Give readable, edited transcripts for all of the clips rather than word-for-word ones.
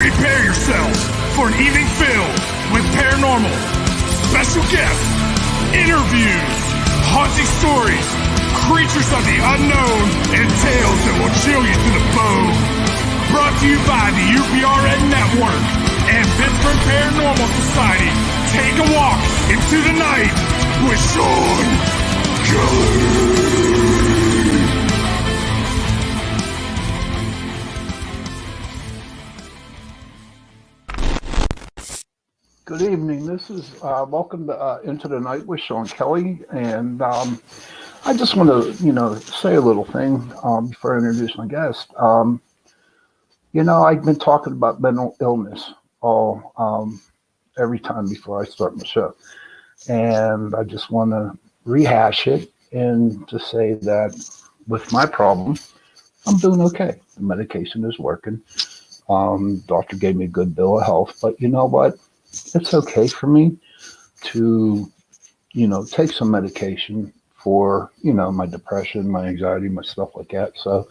Prepare yourself for an evening filled with paranormal, special guests, interviews, haunting stories, creatures of the unknown, and tales that will chill you to the bone. Brought to you by the UPRN Network and Pittsburgh Paranormal Society. Take a walk into the night with Shawn Kelly. Good evening. This is welcome to Into the Night with Shawn Kelly, and I just want to, say a little thing before I introduce my guest. I've been talking about mental illness every time before I start my show, and I just want to rehash it and to say that with my problem, I'm doing okay. The medication is working. Doctor gave me a good bill of health, but you know what? It's okay for me to, take some medication for, my depression, my anxiety, my stuff like that. So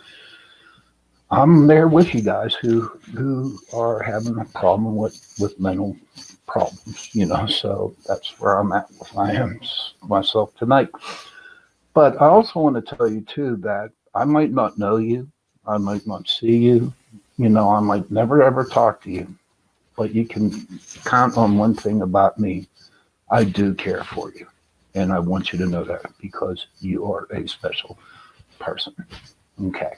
I'm there with you guys who are having a problem with mental problems, so that's where I'm at with myself tonight. But I also want to tell you too that I might not know you, I might not see you, I might never ever talk to you. But you can count on one thing about me. I do care for you. And I want you to know that because you are a special person. Okay.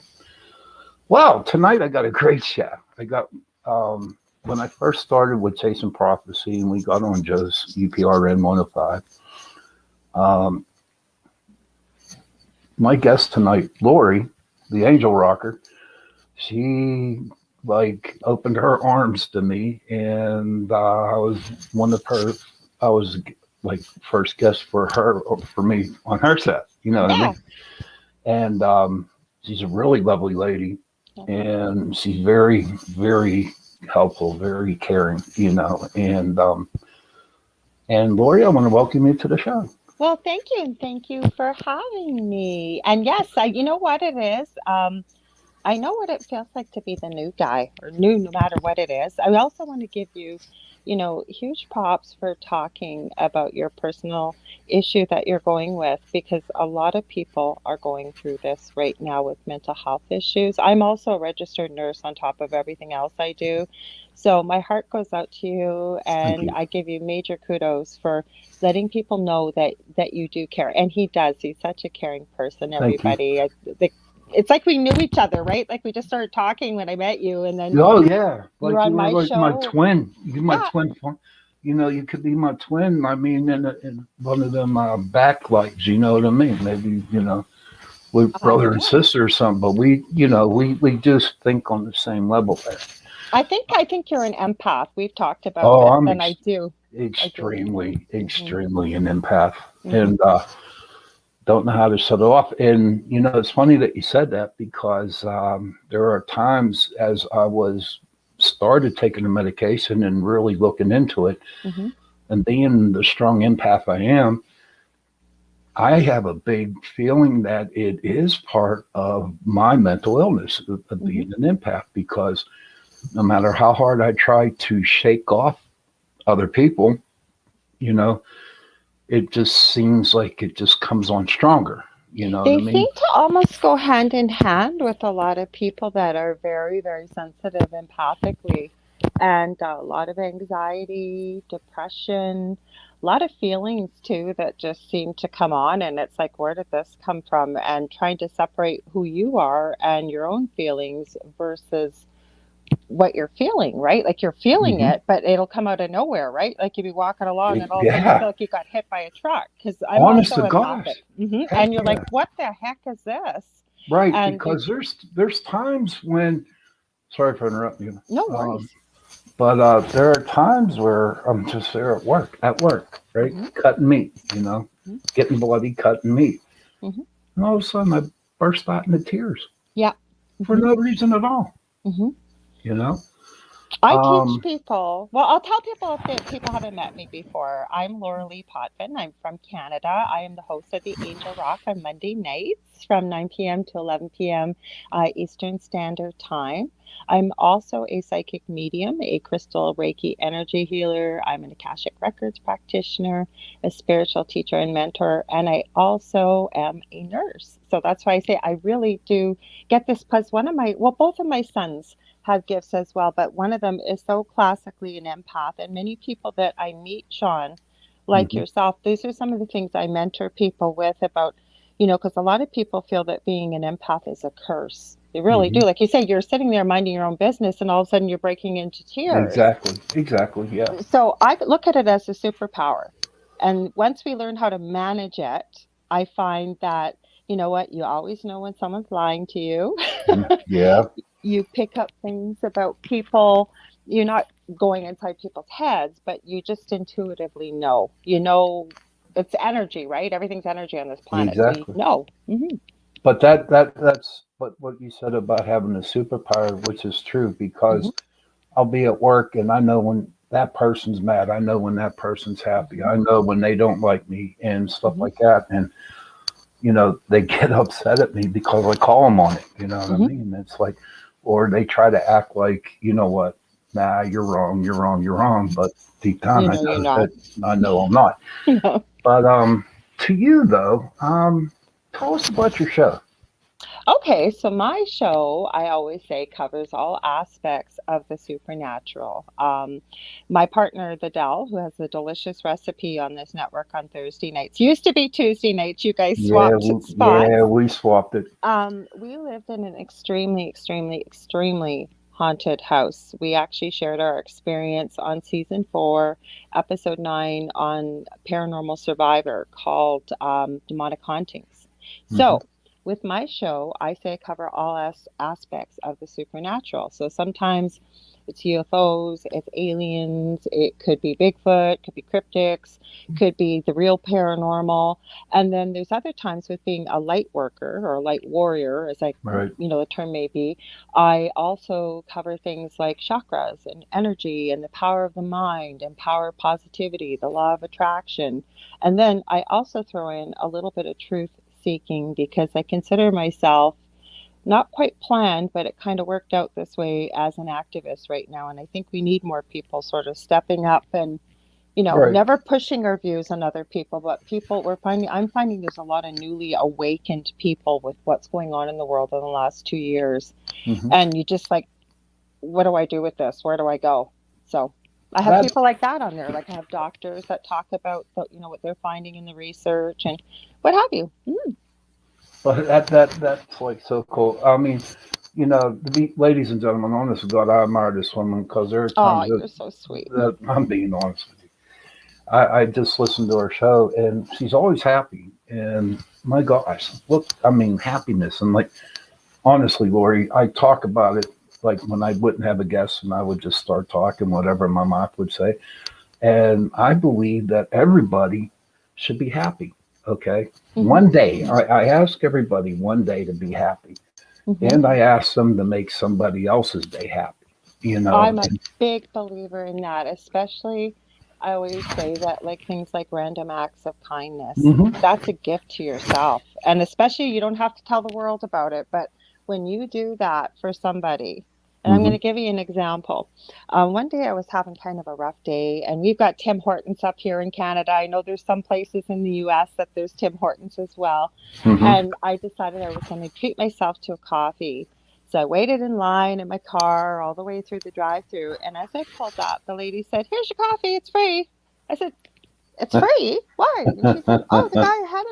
Well, tonight I got a great show. I got, when I first started with Chasing Prophecy and we got on Joe's UPRN 105, my guest tonight, Lori, the angel rocker, she opened her arms to me, and I was first guest for her, or for me on her set, what I mean? And she's a really lovely lady, and she's very, very helpful, very caring, and Lori, I want to welcome you to the show. Well, thank you, and thank you for having me. And yes, you know what it is? I know what it feels like to be the new guy, or new no matter what it is. I also want to give you, huge props for talking about your personal issue that you're going with, because a lot of people are going through this right now with mental health issues. I'm also a registered nurse on top of everything else I do. So my heart goes out to you, and I give you major kudos for letting people know that you do care. And he does. He's such a caring person, everybody. It's like we knew each other, right? Like we just started talking when I met you, and then oh yeah, like you were on my show. My twin. You're my twin. You could be my twin. I mean, in one of them backlights. You know what I mean? Maybe we're brother and sister or something. But we just think on the same level there. I think you're an empath. We've talked about this, and I do. Extremely an empath, and. Don't know how to shut it off. And, it's funny that you said that, because there are times as I started taking the medication and really looking into it, and being the strong empath I am, I have a big feeling that it is part of my mental illness of being an empath, because no matter how hard I try to shake off other people, it just seems like it just comes on stronger. They seem to almost go hand in hand with a lot of people that are very, very sensitive empathically, and a lot of anxiety, depression, a lot of feelings too that just seem to come on. And it's like, where did this come from? And trying to separate who you are and your own feelings versus what you're feeling, right? Like you're feeling it, but it'll come out of nowhere, right? Like you'd be walking along and all of a sudden you feel like you got hit by a truck. Because I'm honest also to God, and you're like, what the heck is this? Right, and because there's times when, sorry for interrupting you. No worries. But there are times where I'm just there at work, right? Cutting meat, getting bloody, cutting meat. And all of a sudden I burst out into tears. Yeah. For no reason at all. I teach Um, people. Well, I'll tell people if people haven't met me before. I'm Laura Lee Potvin. I'm from Canada. I am the host of the Angel Rock on Monday nights from 9 p.m. to 11 p.m. Eastern Standard Time. I'm also a psychic medium, a crystal Reiki energy healer. I'm an Akashic Records practitioner, a spiritual teacher and mentor, and I also am a nurse. So that's why I say I really do get this. Plus, both of my sons have gifts as well, but one of them is so classically an empath. And many people that I meet, Shawn, like mhm, yourself, these are some of the things I mentor people with about, because a lot of people feel that being an empath is a curse. They really do. mhm. Like you say, you're sitting there minding your own business, and all of a sudden you're breaking into tears. Exactly. Exactly. Yeah. So I look at it as a superpower. And once we learn how to manage it, I find that, you know what, you always know when someone's lying to you. Mhm. Yeah. You pick up things about people. You're not going inside people's heads, but you just intuitively know. It's energy, right? Everything's energy on this planet. So you Exactly. know. Hmm. But that's what you said about having a superpower, which is true Hmm. because I'll be at work and I know when that person's mad. I know when that person's happy. Hmm. I know when they don't like me and stuff Hmm. like that. And they get upset at me because I call them on it. You know what I Hmm. mean? It's like, or they try to act like, you know what? Nah, you're wrong. You're wrong. You're wrong. But deep down, You know you're not. I know I'm not. No. But to you though, tell us about your show. Okay, so my show, I always say, covers all aspects of the supernatural. My partner, the Dell, who has the delicious recipe on this network on Thursday nights, used to be Tuesday nights. You guys swapped Yeah, spots. we swapped it. We lived in an extremely, extremely, extremely haunted house. We actually shared our experience on season 4, episode 9 on Paranormal Survivor called Demonic Hauntings. Hmm. So, with my show, I say I cover all aspects of the supernatural. So sometimes it's UFOs, it's aliens, it could be Bigfoot, could be cryptics, could be the real paranormal. And then there's other times with being a light worker or a light warrior, as Right. the term may be, I also cover things like chakras and energy and the power of the mind and power of positivity, the law of attraction. And then I also throw in a little bit of truth seeking because I consider myself not quite planned, but it kind of worked out this way as an activist right now. And I think we need more people sort of stepping up and Right. never pushing our views on other people, but I'm finding there's a lot of newly awakened people with what's going on in the world in the last 2 years. Hmm. And you just like, what do I do with this? Where do I go? So I have That, people like that on there. Like I have doctors that talk about, what they're finding in the research and what have you. Mm. but that's like so cool. I mean, ladies and gentlemen, honest to God, I admire this woman because there are Oh, times you're so sweet. that I'm being honest with you. I just listened to her show and she's always happy. And my gosh, look, I mean, happiness. And like, honestly, Lori, I talk about it like when I wouldn't have a guest and I would just start talking, whatever my mouth would say. And I believe that everybody should be happy. Okay. Hmm. One day, I ask everybody one day to be happy. Hmm. And I ask them to make somebody else's day happy, you know. I'm a big believer in that, especially I always say that like things like random acts of kindness, Mhm. that's a gift to yourself. And especially you don't have to tell the world about it, but when you do that for somebody, and I'm going Mhm. to give you an example. One day I was having kind of a rough day, and we've got Tim Hortons up here in Canada. I know there's some places in the US that there's Tim Hortons as well. Mhm. And I decided I was going to treat myself to a coffee. So I waited in line in my car all the way through the drive-through. And as I pulled up, the lady said, "Here's your coffee. It's free." I said, "It's free? Why?" And she said, "Oh, the guy ahead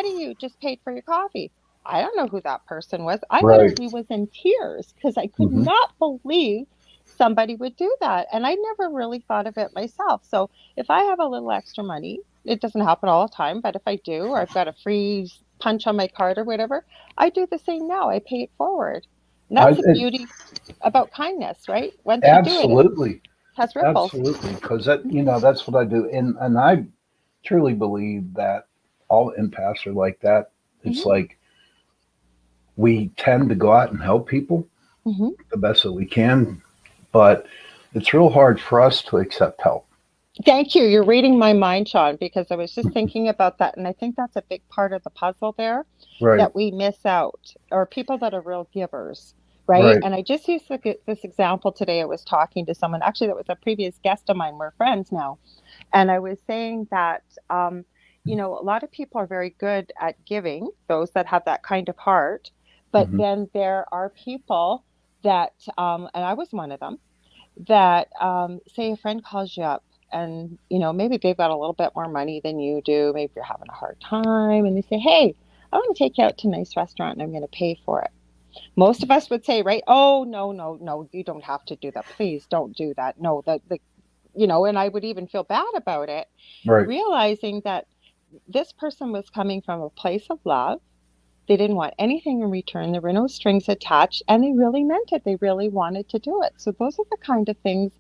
of you just paid for your coffee." I don't know who that person was. I Right. literally was in tears because I could Mhm. not believe somebody would do that. And I never really thought of it myself. So if I have a little extra money, it doesn't happen all the time, but if I do, or I've got a free punch on my card or whatever, I do the same now. I pay it forward. And I that's the beauty about kindness, right? Once you do it, it absolutely, has ripples. absolutely, because that's what I do, and I truly believe that all empaths are like that. It's Hmm. like we tend to go out and help people Hmm. the best that we can, but it's real hard for us to accept help. Thank you. You're reading my mind, Shawn, because I was just thinking about that. And I think that's a big part of the puzzle there Right, that we miss out, or people that are real givers, right? right. And I just used this example today. I was talking to someone, actually, that was a previous guest of mine. We're friends now. And I was saying that, a lot of people are very good at giving, those that have that kind of heart. But Hmm. then there are people that, and I was one of them, that say a friend calls you up and maybe they've got a little bit more money than you do, maybe you're having a hard time, and they say, hey, I want to take you out to a nice restaurant and I'm going to pay for it. Most of us would say, right, oh, no, no, no, you don't have to do that, please don't do that, no, and I would even feel bad about it, Right, realizing that this person was coming from a place of love. They didn't want anything in return. There were no strings attached, and they really meant it. They really wanted to do it. So those are the kind of things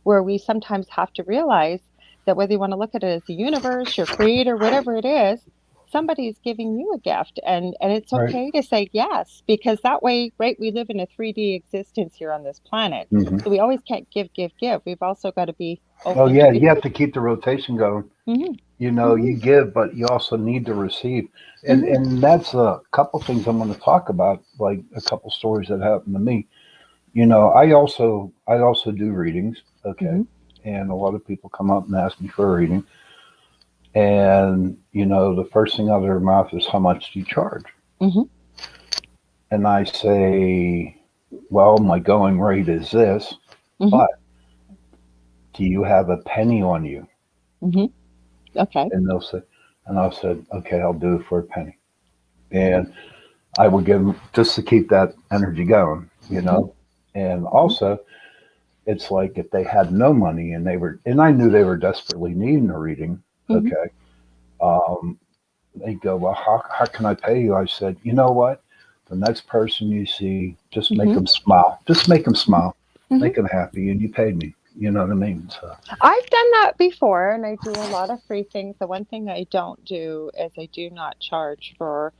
where we sometimes have to realize that whether you want to look at it as the universe, your creator, whatever it is, somebody is giving you a gift, and it's right. okay to say yes, because that way, right, we live in a 3D existence here on this planet. Hmm. So we always can't give, give, give. We've also got to be Oh open yeah, to you have to keep the rotation going. hmm You hmm give, but you also need to receive. And hmm and that's a couple things I'm going to talk about, like a couple stories that happened to me. I also do readings, okay? hmm And a lot of people come up and ask me for a reading, and the first thing out of their mouth is, how much do you charge? hmm And I say, well, my going rate is this, hmm but do you have a penny on you? hmm okay. And they'll say, and I said, okay, I'll do it for a penny. And I would give them just to keep that energy going, hmm And hmm also, it's like if they had no money and I knew they were desperately needing a reading, hmm okay, um, they go, well, how can I pay you? I said, you know what? The next person you see, just make hmm them smile. Just make them smile. hmm Make them happy, and you paid me. You know what I mean? So, I've done that before, and I do a lot of free things. The one thing I don't do is I do not charge for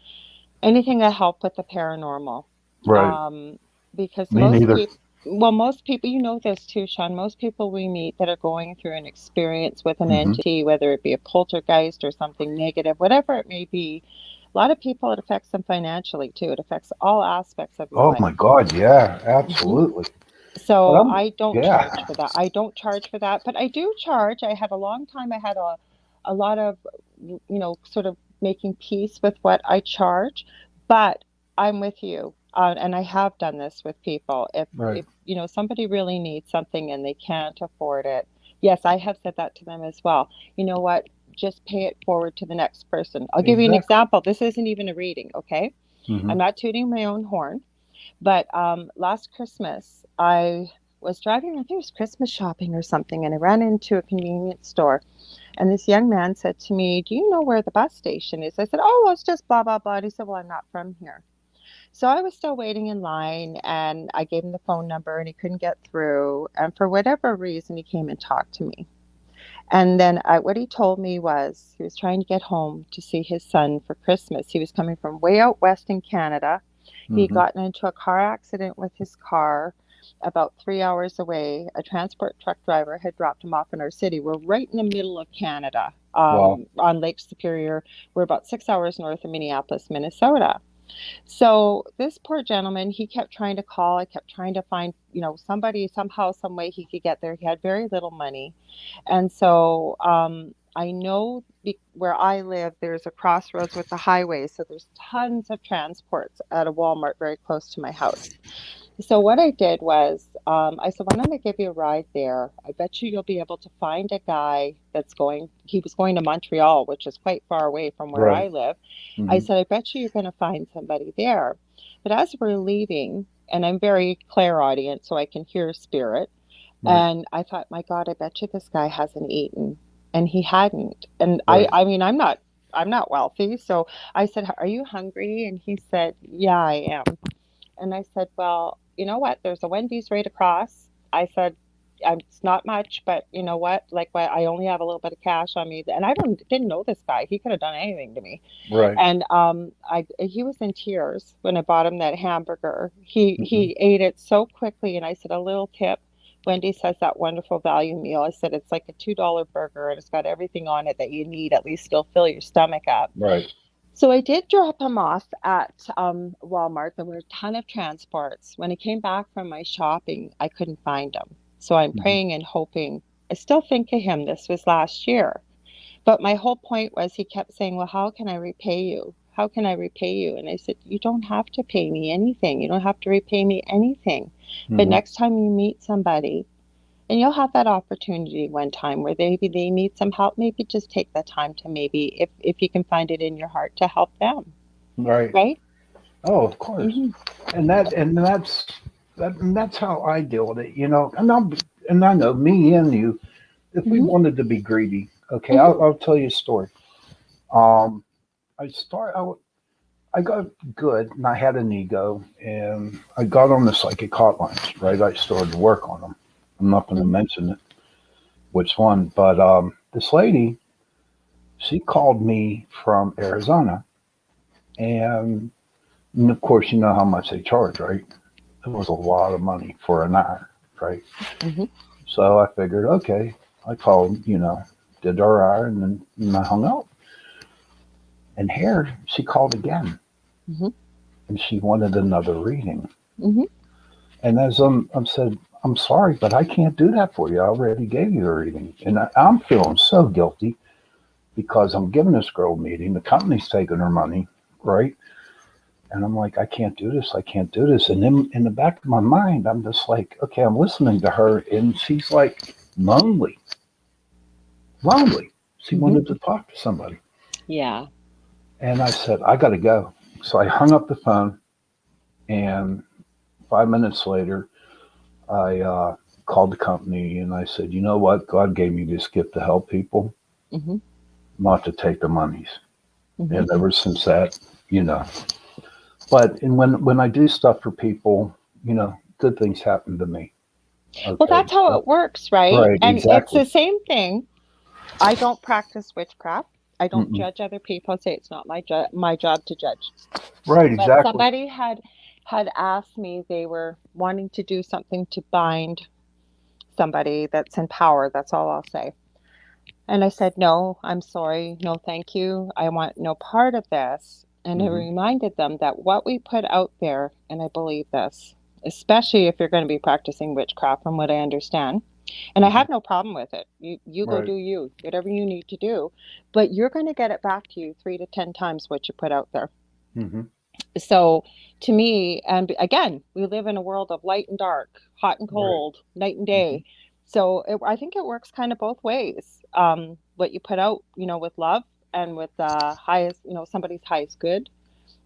anything that help with the paranormal. right. Um, because Me neither. most people, you know this too, Shawn, most people we meet that are going through an experience with an Hmm. entity, whether it be a poltergeist or something negative, whatever it may be, a lot of people, it affects them financially too. It affects all aspects of your Oh life. my God, yeah, hmm absolutely. But So I'm, I don't charge yeah, for that. I don't charge for that, but I do charge. I had a long time. I had a lot of, sort of making peace with what I charge. But I'm with you, and I have done this with people. right. If somebody really needs something and they can't afford it, yes, I have said that to them as well. You know what? Just pay it forward to the next person. I'll give you an Exactly. example. This isn't even a reading, okay? Hmm. I'm not tooting my own horn. But last Christmas, I was driving, I think it was Christmas shopping or something, and I ran into a convenience store. And this young man said to me, do you know where the bus station is? I said, oh, well, it's just blah, blah, blah. And he said, well, I'm not from here. So I was still waiting in line, and I gave him the phone number, and he couldn't get through. And for whatever reason, he came and talked to me. And then what he told me was he was trying to get home to see his son for Christmas. He was coming from way out west in Canada. He had Hmm. gotten into a car accident with his car about 3 hours away. A transport truck driver had dropped him off in our city. We're right in the middle of Canada, Wow. on Lake Superior. We're about 6 hours north of Minneapolis, Minnesota. So this poor gentleman, he kept trying to call. I kept trying to find, somebody, somehow, some way he could get there. He had very little money. And so I know where I live, there's a crossroads with the highway. So there's tons of transports at a Walmart very close to my house. So what I did was, I said, why don't I give you a ride there? I bet you'll be able to find a guy he was going to Montreal, which is quite far away from where Right. I live. I Hmm. said, I bet you're going to find somebody there. But as we're leaving, and I'm very clairaudient, so I can hear spirit. Right. And I thought, my God, I bet you this guy hasn't eaten. And he hadn't. And I, Right. I mean, I'm not wealthy. So I said, are you hungry? And he said, yeah, I am. And I said, well, you know what? There's a Wendy's right across. I said, it's not much, but you know what? Like, I only have a little bit of cash on me, and I didn't know this guy. He could have done anything to me. Right. And he was in tears when I bought him that hamburger. He Hmm. he ate it so quickly, and I said, a little tip. Wendy's has that wonderful value meal. I said it's like a $2 burger and it's got everything on it that you need. At least you'll fill your stomach up. Right. So I did drop him off at Walmart. There were a ton of transports. When I came back from my shopping, I couldn't find him. So I'm Mhm. praying and hoping. I still think of him. This was last year. But my whole point was he kept saying, well, how can I repay you? How can I repay you? And I said, you don't have to pay me anything. You don't have to repay me anything. But Mhm. next time you meet somebody, and you'll have that opportunity one time where maybe they need some help, maybe just take the time to maybe, if you can find it in your heart, to help them, Right. right? Oh, of course. Hmm. And that's how I deal with it, and I know me and you, if we Hmm. wanted to be greedy, okay, Hmm. I'll tell you a story. Um, I start out, I got good, and I had an ego, and I got on the psychic hotlines, right? I started to work on them. I'm not going to Hmm. mention it, which one, but this lady, she called me from Arizona, and of course, you know how much they charge, right? It was a lot of money for an hour, right? Hmm. So I figured, okay, I called, did our hour, and I hung up. And here she called again, Hmm. and she wanted another reading. Hmm. And as I'm said, I'm sorry, but I can't do that for you. I already gave you a reading, and I'm feeling so guilty because I'm giving this girl a meeting. The company's taking her money, right? And I'm like, I can't do this. I can't do this. And then in the back of my mind, I'm just like, okay, I'm listening to her, and she's like lonely, lonely. She Hmm. wanted to talk to somebody. Yeah. And I said, I got to go. So I hung up the phone, and 5 minutes later, I called the company and I said, you know what? God gave me this gift to help people, Hmm. not to take the monies. Hmm. And ever since that, you know. But and when I do stuff for people, good things happen to me. Well, Okay. that's how it works, right? Right. And it's Exactly. the same thing. I don't practice witchcraft. I don't Mm-mm. judge other people. Say it's not my job to judge. Right. But Exactly. somebody had asked me, they were wanting to do something to bind somebody that's in power. That's all I'll say. And I said, no, I'm sorry. No, thank you. I want no part of this. And I Hmm. reminded them that what we put out there, and I believe this, especially if you're going to be practicing witchcraft, from what I understand, and I Hmm. have no problem with it. You go Right. do you, whatever you need to do, but you're going to get it back to you 3 to 10 times what you put out there. Hmm. So to me, and again, we live in a world of light and dark, hot and Right. cold, night and Hmm. day. So I think it works kind of both ways. What you put out, with love and with the highest, somebody's highest good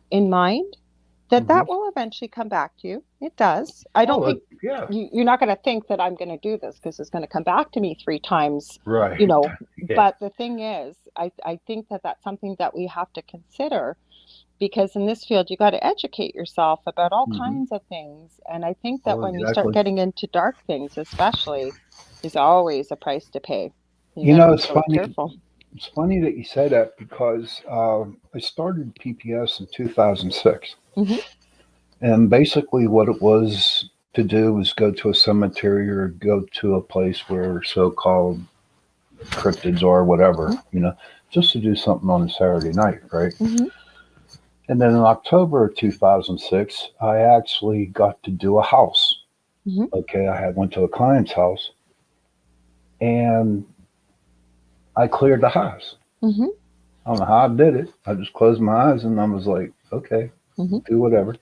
in mind, Hmm. that will eventually come back to you. It does. I don't Oh, think yeah. you're not going to think that I'm going to do this because it's going to come back to me 3 times, you Right. know. Yeah. But the thing is, I think that that's something that we have to consider, because in this field you got to educate yourself about all Hmm. kinds of things. And I think that Oh, when you start exactly. getting into dark things, especially, there's always a price to pay. You You got to know, be it's really funny. careful. It's funny that you say that because I started PPS in 2006. Hmm. And basically, what it was to do was go to a cemetery or go to a place where so called cryptids are, whatever, just to do something on a Saturday night, right? Hmm. And then in October of 2006, I actually got to do a house. Hmm. Okay, I had went to a client's house and I cleared the house. Hmm. I don't know how I did it. I just closed my eyes and I was like, okay, Hmm. do whatever.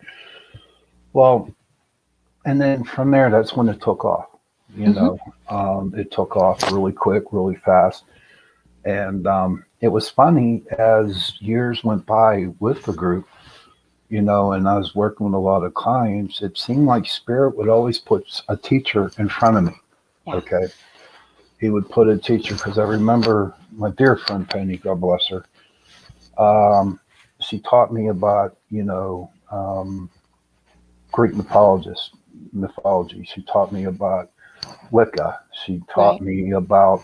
Well, and then from there, that's when it took off. You Hmm. know, it took off really quick, really fast, and it was funny as years went by with the group. And I was working with a lot of clients. It seemed like Spirit would always put a teacher in front of me. Yeah. Okay, he would put a teacher because I remember my dear friend Penny, God bless her. She taught me about Greek mythology. She taught me about Wicca. She taught Right. me about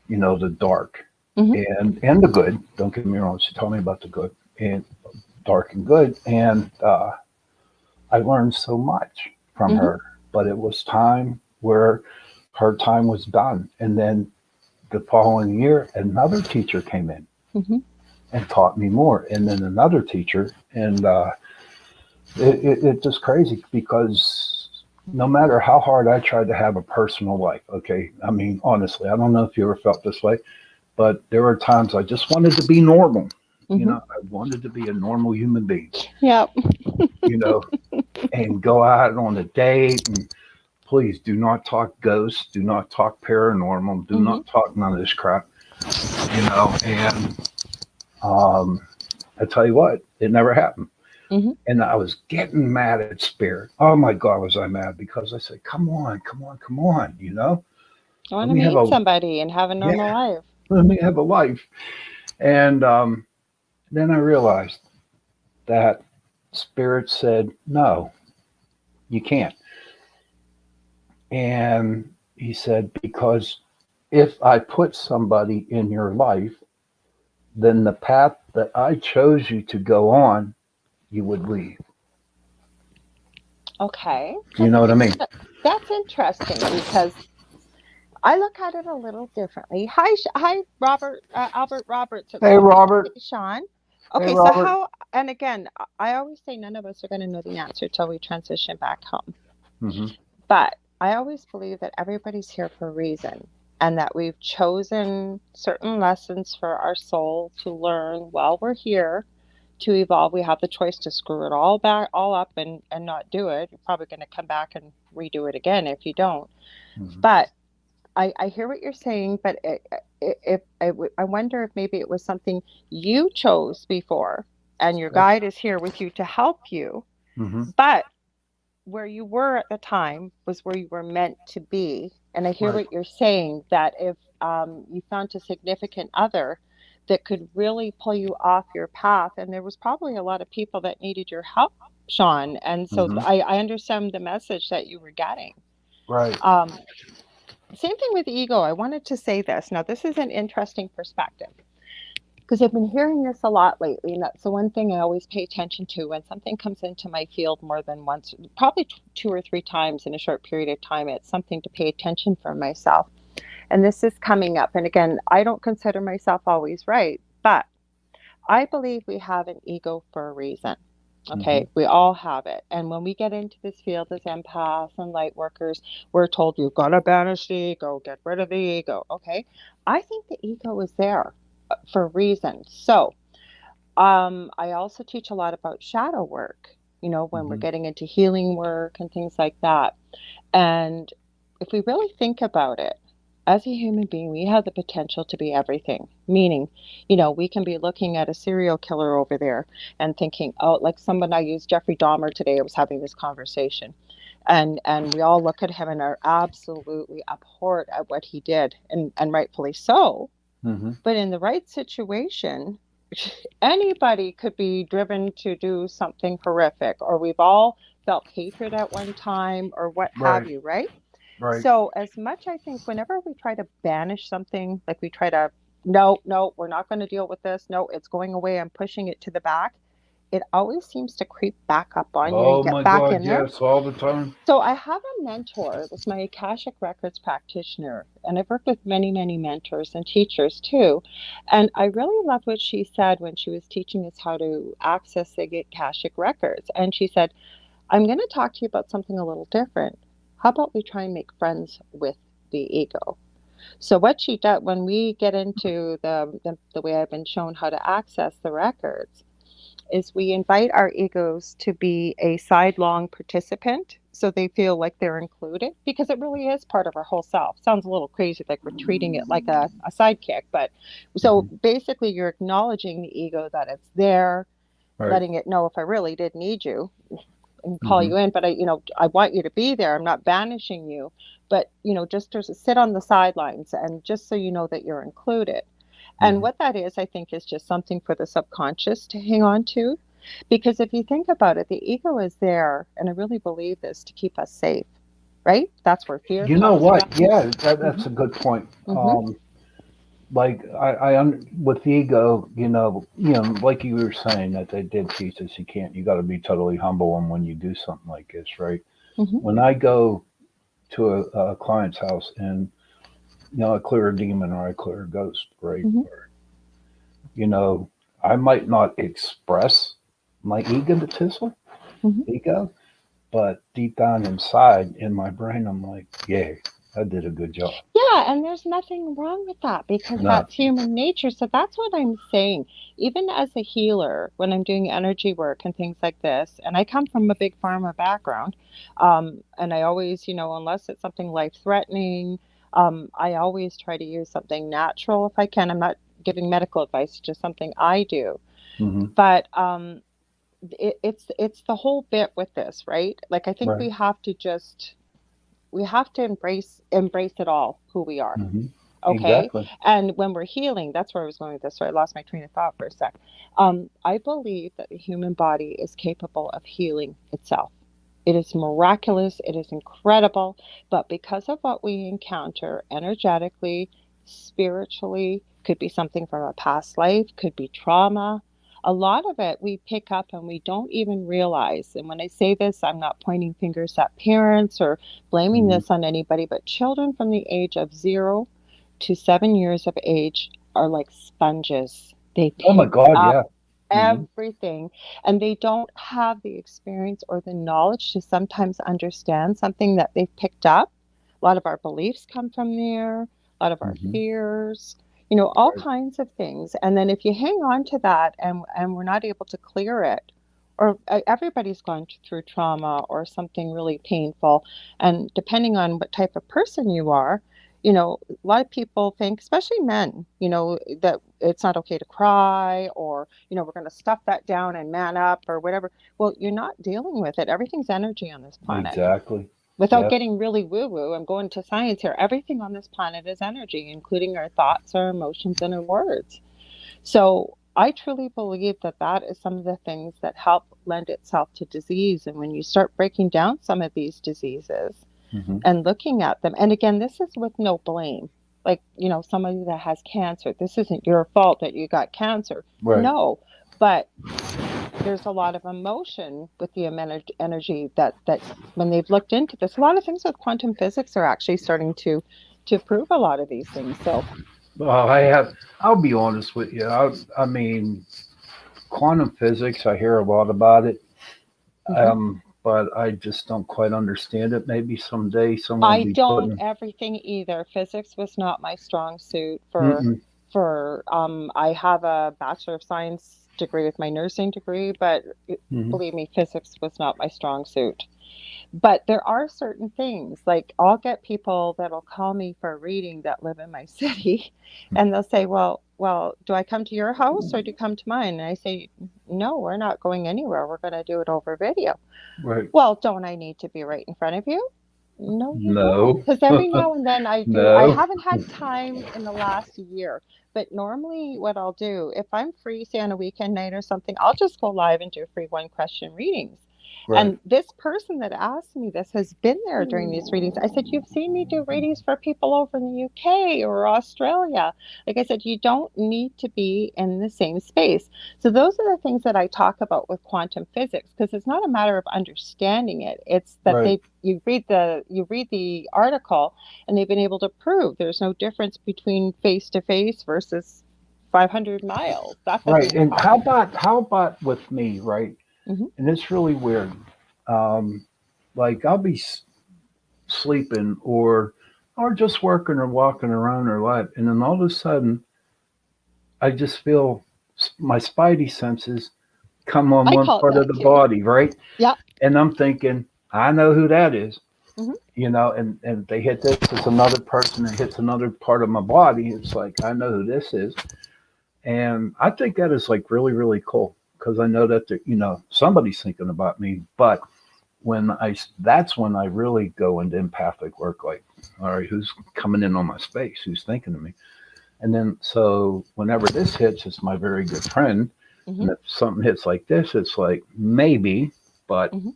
the dark Hmm. and the good. Don't get me wrong. She taught me about the good and dark and good, and I learned so much from Hmm. her. But it was time. where her time was done. And then the following year, another teacher came in Mm-hmm. and taught me more. And then another teacher. And it's just crazy because no matter how hard I tried to have a personal life, okay, I mean, honestly, I don't know if you ever felt this way, but there were times I just wanted to be normal. You Mm-hmm. know, I wanted to be a normal human being, Yep. you know, and go out on a date and please do not talk ghosts, do not talk paranormal, do Mm-hmm. not talk none of this crap, you know, and um, I tell you what, it never happened. Mm-hmm. And I was getting mad at Spirit. Oh my God, was I mad? Because I said, come on, come on, come on, you know, I let want to me have meet a, somebody and have a normal yeah, life. let me have a life. And then I realized that Spirit said, no, you can't. And he said, because if I put somebody in your life, then the path that I chose you to go on, you would leave. Okay. Do you know what I mean? That's interesting because I look at it a little differently. Hi, hi, Robert, Albert Roberts. Hey, Excuse me, Robert. Shawn. Hey, Okay, so Robert. how? And again, I always say none of us are going to know the answer till we transition back home. Hmm. But I always believe that everybody's here for a reason, and that we've chosen certain lessons for our soul to learn while we're here to evolve. We have the choice to screw it all back, all up, and not do it. You're probably going to come back and redo it again if you don't. Hmm. But I hear what you're saying, but I wonder if maybe it was something you chose before, and your guide is here with you to help you. Hmm. But where you were at the time was where you were meant to be. And I hear Right. what you're saying that if you found a significant other that could really pull you off your path, and there was probably a lot of people that needed your help, Shawn. And so Hmm. I understand the message that you were getting. Right. Um, Same thing with ego. I wanted to say this. Now, this is an interesting perspective because I've been hearing this a lot lately. And that's the one thing I always pay attention to when something comes into my field more than once, probably two or three times in a short period of time. It's something to pay attention for myself. And this is coming up. And again, I don't consider myself always right, but I believe we have an ego for a reason. Hmm. Okay, we all have it. And when we get into this field as empaths and light workers, we're told you've got to banish the ego, get rid of the ego. Okay, I think the ego is there for a reason. So, I also teach a lot about shadow work, when we're Hmm. getting into healing work and things like that. And if we really think about it, as a human being, we have the potential to be everything. Meaning, we can be looking at a serial killer over there and thinking, oh, like someone I used, Jeffrey Dahmer today, I was having this conversation. And we all look at him and are absolutely abhorred at what he did, and rightfully so. Hmm. But in the right situation, anybody could be driven to do something horrific, or we've all felt hatred at one time, or what have Right. you, right? Right. So, as much I think whenever we try to banish something, like we try to, no, no, we're not going to deal with this, no, it's going away, I'm pushing it to the back, it always seems to creep back up on you and Oh get my back God, in there. yes, all the time. So I have a mentor, it was my Akashic Records practitioner, and I've worked with many, many mentors and teachers too. And I really loved what she said when she was teaching us how to access the Akashic Records. And she said, I'm going to talk to you about something a little different. How about we try and make friends with the ego? So what she does when we get into the way I've been shown how to access the records is we invite our egos to be a sidelong participant so they feel like they're included, because it really is part of our whole self. Sounds a little crazy, like we're treating it like a sidekick, but so Hmm. basically you're acknowledging the ego that it's there, Right. letting it know, if I really did need you and call Hmm. you in, but I want you to be there. I'm not banishing you, but just to sit on the sidelines and just so you know that you're included. And Hmm. what that is, I think, is just something for the subconscious to hang on to. Because if you think about it, the ego is there, and I really believe this, to keep us safe, right? That's where fear You know comes what? from. Yeah, Hmm. that's a good point. Hmm. Like with ego, like you were saying that they did teach us, you got to be totally humble, and when you do something like this, right? Hmm. When I go to a client's house, and I clear a demon or I clear a ghost, right? Mhm. Or, you know, I might not express my egotism, Mhm. ego, but deep down inside in my brain, I'm like, yeah, I did a good job. Yeah, and there's nothing wrong with that because No. that's human nature. So that's what I'm saying. Even as a healer, when I'm doing energy work and things like this, and I come from a big pharma background, and I always, unless it's something life-threatening, I always try to use something natural if I can. I'm not giving medical advice, it's just something I do. Hmm. But it's the whole bit with this, right? Like I think Right. we have to embrace it all, who we are. Hmm. Okay. Exactly. And when we're healing, that's where I was going with this. So I lost my train of thought for a sec. I believe that the human body is capable of healing itself. It is miraculous. It is incredible. But because of what we encounter energetically, spiritually, could be something from a past life, could be trauma. A lot of it we pick up and we don't even realize. And when I say this, I'm not pointing fingers at parents or blaming Hmm. this on anybody, but children from the age of 0 to 7 years of age are like sponges. They Oh my pick God, up yeah. Hmm. everything, and they don't have the experience or the knowledge to sometimes understand something that they've picked up. A lot of our beliefs come from there, a lot of our Hmm. fears, all Right. kinds of things. And then if you hang on to that and we're not able to clear it, or everybody's gone through trauma or something really painful, and depending on what type of person you are, a lot of people think, especially men, that it's not okay to cry, or, we're going to stuff that down and man up or whatever. Well, you're not dealing with it. Everything's energy on this planet. Exactly. Without Yes. getting really woo woo, I'm going to science here. Everything on this planet is energy, including our thoughts, our emotions, and our words. So I truly believe that that is some of the things that help lend itself to disease. And when you start breaking down some of these diseases, Hmm. and looking at them. And again, this is with no blame. Like, somebody that has cancer, this isn't your fault that you got cancer. Right. No, but there's a lot of emotion with the energy that when they've looked into this, a lot of things with quantum physics are actually starting to prove a lot of these things. So, Well, I'll be honest with you. I mean, quantum physics, I hear a lot about it, mhm. but I just don't quite understand it. Maybe someday someone will I be don't putting. everything either. Physics was not my strong suit Mm-mm. for I have a Bachelor of Science degree with my nursing degree, but Hmm. believe me, physics was not my strong suit. But there are certain things, like I'll get people that'll call me for a reading that live in my city, and they'll say, well, do I come to your house or do you come to mine? And I say, no, we're not going anywhere. We're going to do it over video. Right. Well, don't I need to be right in front of you? No, you don't. No. Because every now and then I No. haven't had time in the last year, but normally what I'll do, if I'm free, say on a weekend night or something, I'll just go live and do free one question readings. Right. And this person that asked me this has been there during these readings. I said, you've seen me do readings for people over in the UK or Australia. Like I said, you don't need to be in the same space. So those are the things that I talk about with quantum physics, because it's not a matter of understanding it. It's that Right. you read the article, and they've been able to prove there's no difference between face to face versus 500 miles. That Right. doesn't And happen. how about with me, right? Hmm. And it's really weird. Um, like I'll be sleeping or just working or walking around or what, and then all of a sudden I just feel my spidey senses come on I one call it part of that the too. body, right? Yeah. And I'm thinking, I know who that is, Hmm. and they hit this, it's another person that hits another part of my body. It's like, I know who this is. And I think that is like really, really cool because I know that, somebody's thinking about me. But that's when I really go into empathic work, like, all right, who's coming in on my space? Who's thinking of me? And then, so whenever this hits, it's my very good friend. Hmm. And if something hits like this, it's like maybe, but Hmm.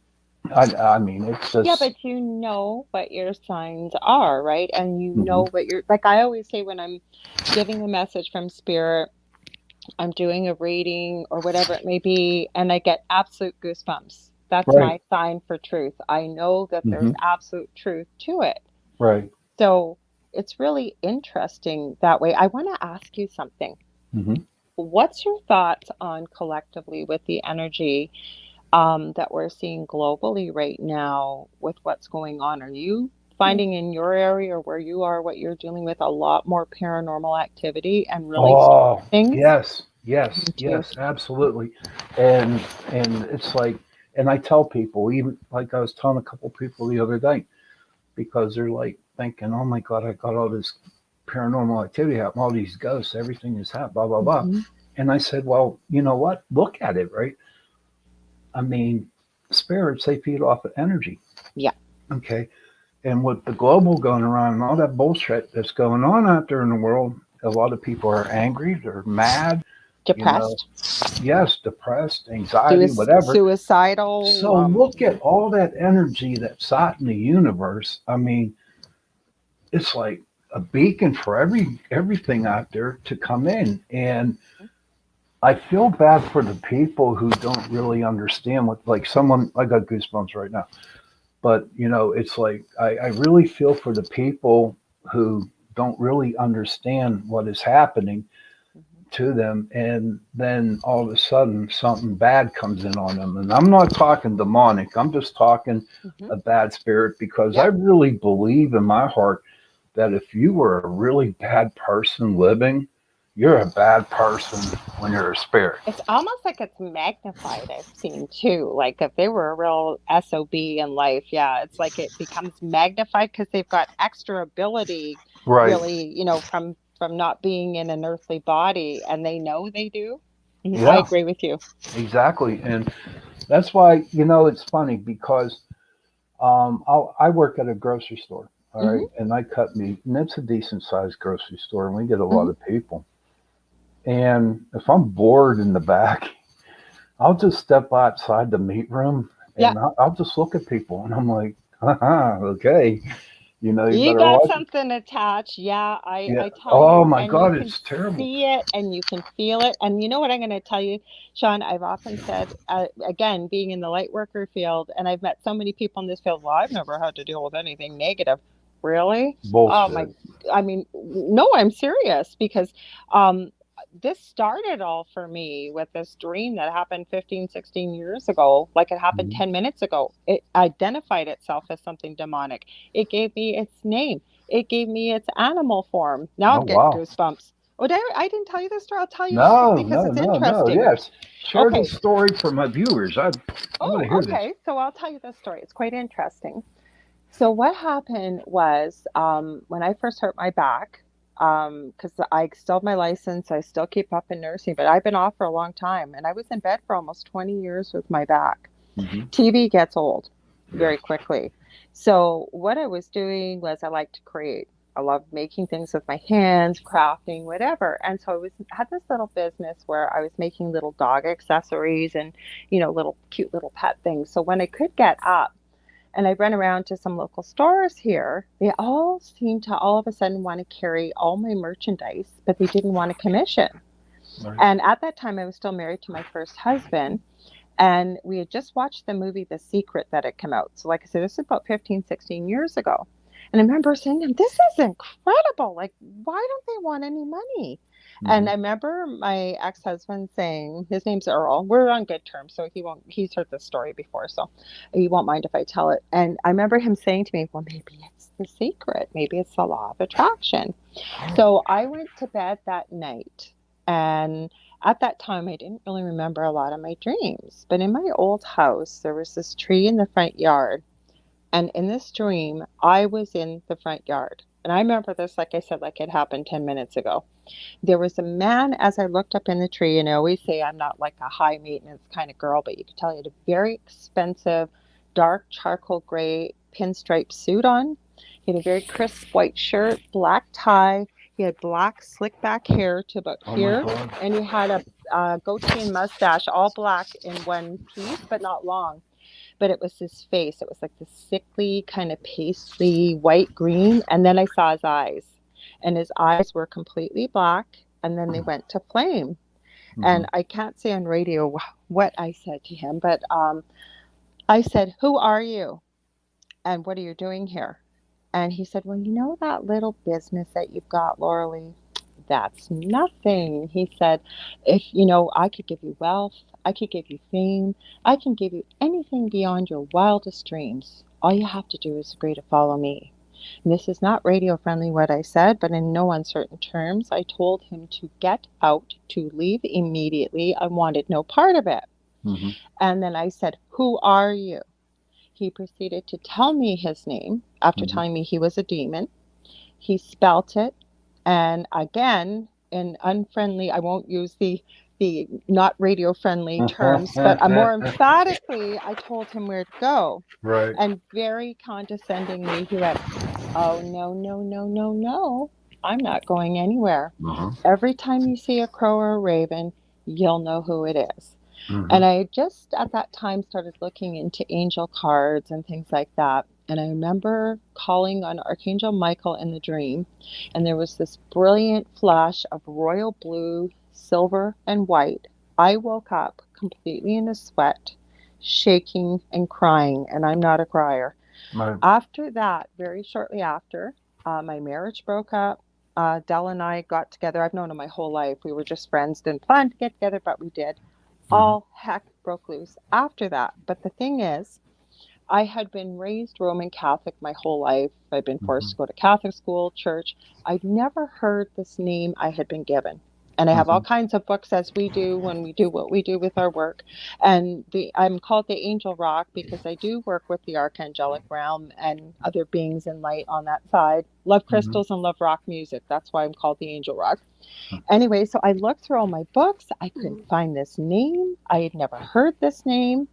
I mean, it's Yeah, just. but you know what your signs are, right? And you Mhm. know what you're like. I always say when I'm giving a message from spirit, I'm doing a reading or whatever it may be, and I get absolute goosebumps. That's Right. my sign for truth. I know that there's Hmm. absolute truth to it. Right. So it's really interesting that way. I want to ask you something. Hmm. What's your thoughts on collectively with the energy that we're seeing globally right now with what's going on? Are you finding in your area or where you are, what you're dealing with, a lot more paranormal activity and really strange Oh, things? yes, yes, Me too. yes, absolutely. And it's like, and I tell people, even like I was telling a couple people the other day, because they're like thinking, oh my God, I got all this paranormal activity happening, all these ghosts, everything is happening, blah, blah, blah. Hmm. And I said, well, you know what? Look at it, right? I mean, spirits, they feed off of energy. Yeah. Okay. And with the global going around and all that bullshit that's going on out there in the world, a lot of people are angry, they're mad, you know, Depressed, yes, depressed, anxiety, whatever. suicidal. So look at all that energy that's out in the universe. I mean, it's like a beacon for everything out there to come in. And I feel bad for the people who don't really understand what, like someone, I got goosebumps right now. But it's like I really feel for the people who don't really understand what is happening Mhm. to them, and then all of a sudden something bad comes in on them. And I'm not talking demonic, I'm just talking Mhm. a bad spirit, because I Yep. really believe in my heart that if you were a really bad person living, you're a bad person when you're a spirit. It's almost like it's magnified, I've seen too. Like if they were a real SOB in life, yeah, it's like it becomes magnified because they've got extra ability, Right. really, from not being in an earthly body, and they know they do. Mhm, I Yeah, agree with you. exactly. And that's why, it's funny because I work at a grocery store, all Hmm. right, and I cut meat, and it's a decent sized grocery store, and we get a lot Hmm. of people. And if I'm bored in the back, I'll just step outside the meat room Yeah, and I'll just look at people, and I'm like, haha, okay, you you better got watch. something attached. Yeah, Yeah. I tell Oh you, my and you God, can it's terrible. see it and you can feel it. And you know what I'm going to tell you, Shawn? I've often said, again, being in the light worker field, and I've met so many people in this field. Well, I've never had to deal with anything negative. Really? Oh my, Bullshit. I mean, no, I'm serious because um, this started all for me with this dream that happened 15, 16 years ago, like it happened Mhm. 10 minutes ago. It identified itself as something demonic. It gave me its name. It gave me its animal form. Now Oh I'm getting wow. goosebumps. Oh, I didn't tell you this story. I'll tell you No, because no, it's no, no. interesting. Yes, share Okay. this story for my viewers. I want to Oh, hear this. okay. So I'll tell you this story. It's quite interesting. So what happened was when I first hurt my back, because I still have my license, I still keep up in nursing, but I've been off for a long time, and I was in bed for almost 20 years with my back. Hmm. TV gets old Yes. very quickly. So what I was doing was I like to create. I love making things with my hands, crafting, whatever. And so had this little business where I was making little dog accessories and, little cute little pet things. So when I could get up and I run around to some local stores here, they all seem to all of a sudden want to carry all my merchandise, but they didn't want a commission. Right. And at that time, I was still married to my first husband. And we had just watched the movie The Secret that had come out. So, like I said, this is about 15, 16 years ago. And I remember saying to him, this is incredible. Like, why don't they want any money? And Hmm. I remember my ex-husband saying, his name's Earl. We're on good terms, so he's heard this story before, so he won't mind if I tell it. And I remember him saying to me, well, maybe it's the secret. Maybe it's the law of attraction. So I went to bed that night, and at that time, I didn't really remember a lot of my dreams. But in my old house, there was this tree in the front yard. And in this dream, I was in the front yard. And I remember this, like I said, like it happened 10 minutes ago. There was a man as I looked up in the tree, and I always say I'm not like a high maintenance kind of girl, but you could tell he had a very expensive, dark charcoal gray pinstripe suit on. He had a very crisp white shirt, black tie. He had black slick back hair to about Oh my here, God. and he had a goatee and mustache, all black in one piece, but not long. But it was his face. It was like this sickly, kind of pasty, white green. And then I saw his eyes, and his eyes were completely black, and then they went to flame. Hmm. And I can't say on radio what I said to him, but I said, "Who are you? And what are you doing here?" And he said, "Well, you know that little business that you've got, Laura Lee? That's nothing." He said, "If you know, I could give you wealth, I could give you fame, I can give you anything beyond your wildest dreams. All you have to do is agree to follow me." And this is not radio friendly what I said, but in no uncertain terms, I told him to get out, to leave immediately. I wanted no part of it. Mm-hmm. And then I said, "Who are you?" He proceeded to tell me his name after Mm-hmm. telling me he was a demon. He spelt it, and again, in unfriendly, I won't use the not radio friendly terms, but more emphatically, I told him where to go. Right. And very condescendingly, he went, "Oh, no, no, no, no, no. I'm not going anywhere. Uh-huh. Every time you see a crow or a raven, you'll know who it is." Mm-hmm. And I just at that time started looking into angel cards and things like that. And I remember calling on Archangel Michael in the dream, and there was this brilliant flash of royal blue, silver, and white. I woke up completely in a sweat, shaking and crying, and I'm not a crier. Right. After that, very shortly after, my marriage broke up. Dell and I got together. I've known him my whole life. We were just friends, didn't plan to get together, but we did. Mm-hmm. All heck broke loose after that. But the thing is, I had been raised Roman Catholic my whole life. I'd been forced to go to Catholic school, church. I'd never heard this name I had been given. And I have Mm-hmm. all kinds of books as we do when we do what we do with our work. And I'm called the Angel Rock because I do work with the archangelic realm and other beings in light on that side. Love Mm-hmm. crystals and love rock music. That's why I'm called the Angel Rock. Anyway, so I looked through all my books. I couldn't find this name. I had never heard this name.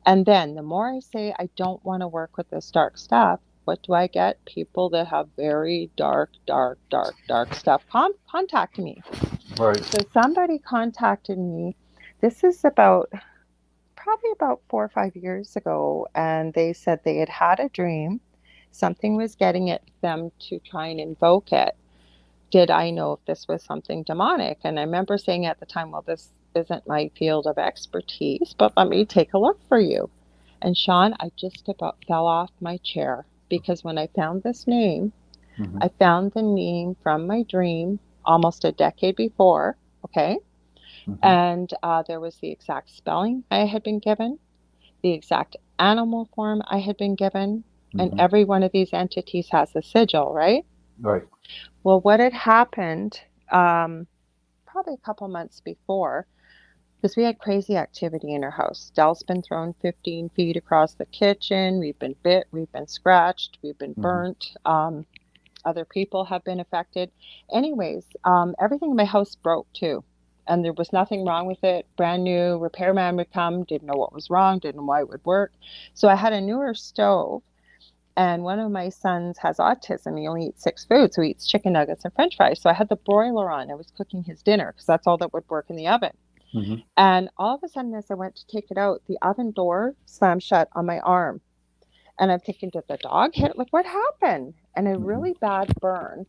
And then the more I say I don't want to work with this dark stuff, what do I get? People that have very dark, dark, dark, dark stuff contact me. Right. So somebody contacted me. This is about probably about 4 or 5 years ago, and they said they had had a dream. Something was getting at them to try and invoke it. Did I know if this was something demonic? And I remember saying at the time, well, this isn't my field of expertise, but let me take a look for you. And Shawn, I just about fell off my chair because when I found this name, Mm-hmm. I found the name from my dream almost a decade before, okay? Mm-hmm. And there was the exact spelling I had been given, the exact animal form I had been given, and Mm-hmm. every one of these entities has a sigil, right? Right. Well, what had happened probably a couple months before, because we had crazy activity in our house. Dell's been thrown 15 feet across the kitchen. We've been bit, we've been scratched, we've been Mm-hmm. burnt. Other people have been affected. Anyways, everything in my house broke too. And there was nothing wrong with it. Brand new repairman would come, didn't know what was wrong, didn't know why it would work. So I had a newer stove. And one of my sons has autism. He only eats 6 foods. So he eats chicken nuggets and french fries. So I had the broiler on. I was cooking his dinner because that's all that would work in the oven. Mm-hmm. And all of a sudden, as I went to take it out, the oven door slammed shut on my arm. And I'm thinking, did the dog hit? Like, what happened? And a really bad burn.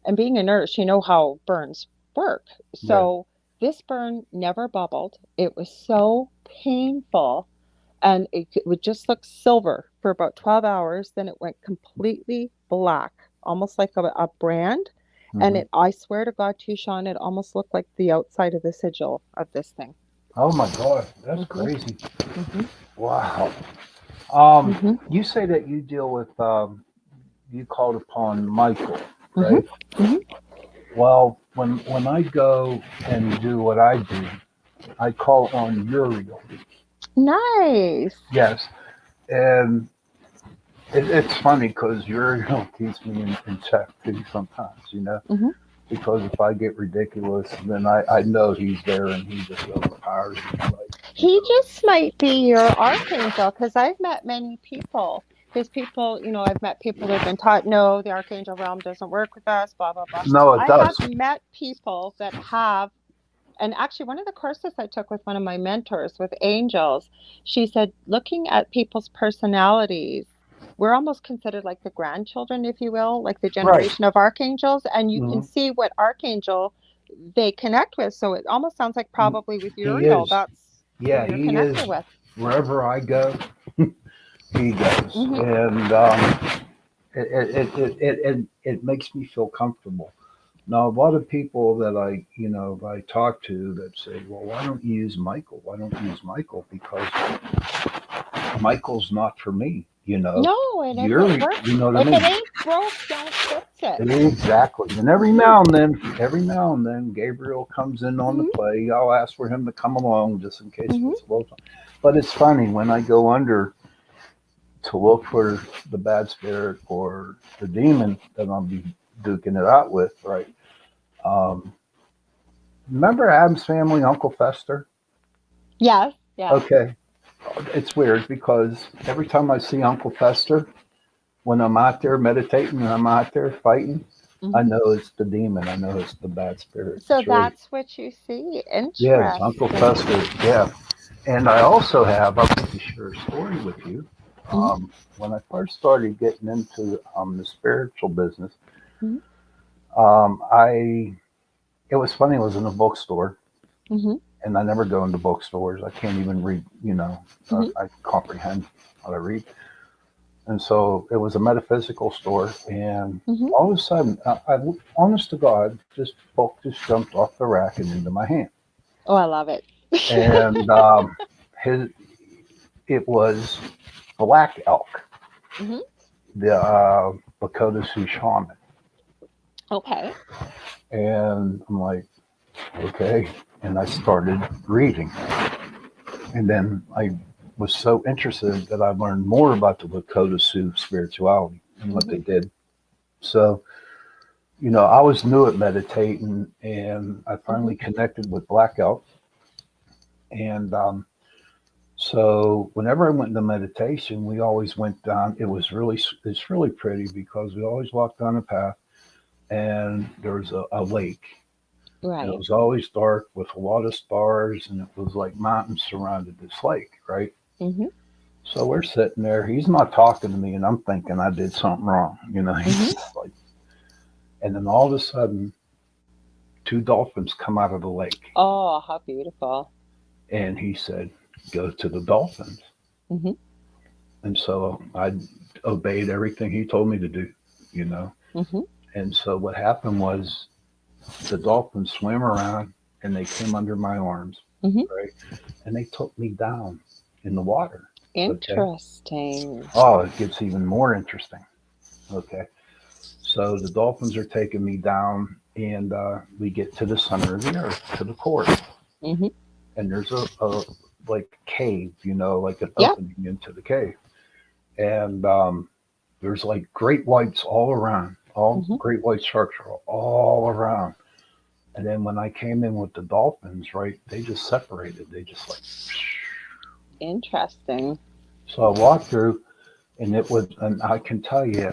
And being a nurse, you know how burns work. So this burn never bubbled. It was so painful. And it would just look silver for about 12 hours. Then it went completely black, almost like a brand. And Mm-hmm. I swear to God, too, Shawn, it almost looked like the outside of the sigil of this thing. Oh my God, that's Mm-hmm. crazy. Mm-hmm. Wow. Mm-hmm. You say that you deal with you called upon Michael, Mm-hmm. right? Mm-hmm. Well, when I go and do what I do, I call on Uriel. Nice. Yes, and it's funny because Uriel keeps me in check too sometimes, you know. Mm-hmm. Because if I get ridiculous, then I know he's there and he just overpowers me. Like, He just might be your archangel because I've met many people. Because people, I've met people that have been taught, no, the archangel realm doesn't work with us, blah, blah, blah. no, it I does. have met people that have. And actually, one of the courses I took with one of my mentors with angels, she said, looking at people's personalities, we're almost considered like the grandchildren, if you will, like the Right. generation of archangels. And you can Hmm. see what archangel they connect with. So it almost sounds like probably with He Uriel, is. that's who Yeah, you're he is. connected with. Wherever I go, He does, Hmm. and it makes me feel comfortable. Now, a lot of people that I talk to that say, well, why don't you use Michael? Why don't you use Michael? Because Michael's not for me. No, and if You're, it works, you know what I if it mean? ain't broke, don't fix it. Exactly. And every now and then, Gabriel comes in on the Hmm. play. I'll ask for him to come along just in case Hmm. it's a little. But it's funny when I go under to look for the bad spirit or the demon that I'll be duking it out with, right? Um, Remember Adam's family, Uncle Fester? Yes, yes. Okay, it's weird because every time I see Uncle Fester, when I'm out there meditating and I'm out there fighting, I Hmm. know it's the demon. I know it's the bad spirit. So It's really, that's what you see. yeah, it's Uncle Interesting. Fester. Yeah. And I also have, I'd like to share a story with you. Hmm. When I first started getting into the spiritual business, Hmm. I it was funny. I was in a bookstore, Hmm. and I never go into bookstores. I can't even read. Hmm. I comprehend how to read. And so it was a metaphysical store, and Hmm. all of a sudden, honest to God, this book just jumped off the rack and into my hand, Oh, I love it. and his it was Black Elk, Hmm. the Lakota Sioux shaman, Okay. and I'm like, okay, and I started reading, and then I was so interested that I learned more about the Lakota Sioux spirituality and what Hmm. they did. So, I was new at meditating, and I Hmm. finally connected with Black Elk. And so, whenever I went into meditation, we always went down. It's really pretty because we always walked down a path, and there was a lake, and it Right. was always dark with a lot of stars, and it was like mountains surrounded this lake, right? Hmm. So we're sitting there. He's not talking to me, and I'm thinking I did something wrong. He's Hmm. just like, and then all of a sudden, two dolphins come out of the lake. Oh, how beautiful. And he said, go to the dolphins. Hmm. And so I obeyed everything he told me to do, you know. Hmm. And so what happened was the dolphins swam around and they came under my arms, Hmm. right? And they took me down in the water. Okay. Interesting. Oh, it gets even more interesting. Okay. So the dolphins are taking me down, and we get to the center of the earth, to the core. Hmm. And there's a like cave, like an Yep. opening into the cave. And there's like great whites all around, all Hmm. great white sharks are all around. And then when I came in with the dolphins, right, they just separated. They just like, Interesting. so I walked through, and and I can tell you,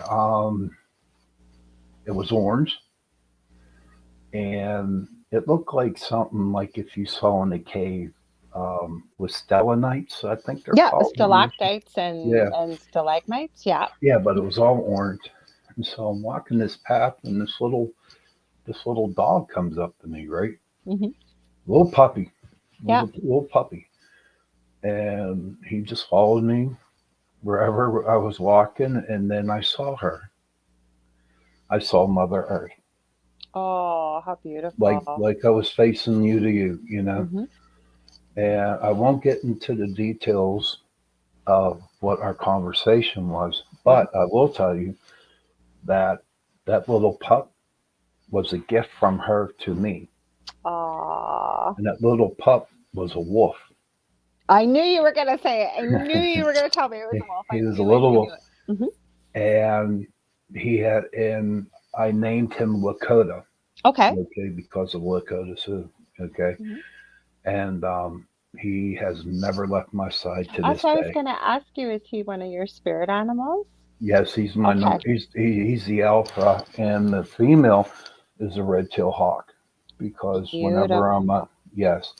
it was orange, and it looked like something like if you saw in a cave with stellanites, I think they're Yeah, called. stalactites Yeah, and stalagmites. Yeah. yeah, but it was all orange. And so I'm walking this path, and this little dog comes up to me, right? Hmm. Little puppy, Yeah. little puppy, and he just followed me wherever I was walking, and then I saw her. I saw Mother Earth, Oh, how like beautiful. like I was facing you to you. Hmm. And I won't get into the details of what our conversation was, Hmm. but I will tell you that that little pup was a gift from her to me. Oh, And that little pup was a wolf. I knew you were gonna say it. I knew you were gonna tell me it was a wolf. I He was a knew it. little I wolf. knew it. Hmm. And and I named him Lakota, Okay. okay, because of Lakota Sioux, okay. Hmm. And he has never left my side to That's this what I was day. gonna ask you. Is he one of your spirit animals? Yes, he's my number. Okay. He's the alpha, and the female is a red tail hawk. Because Beautiful. yes,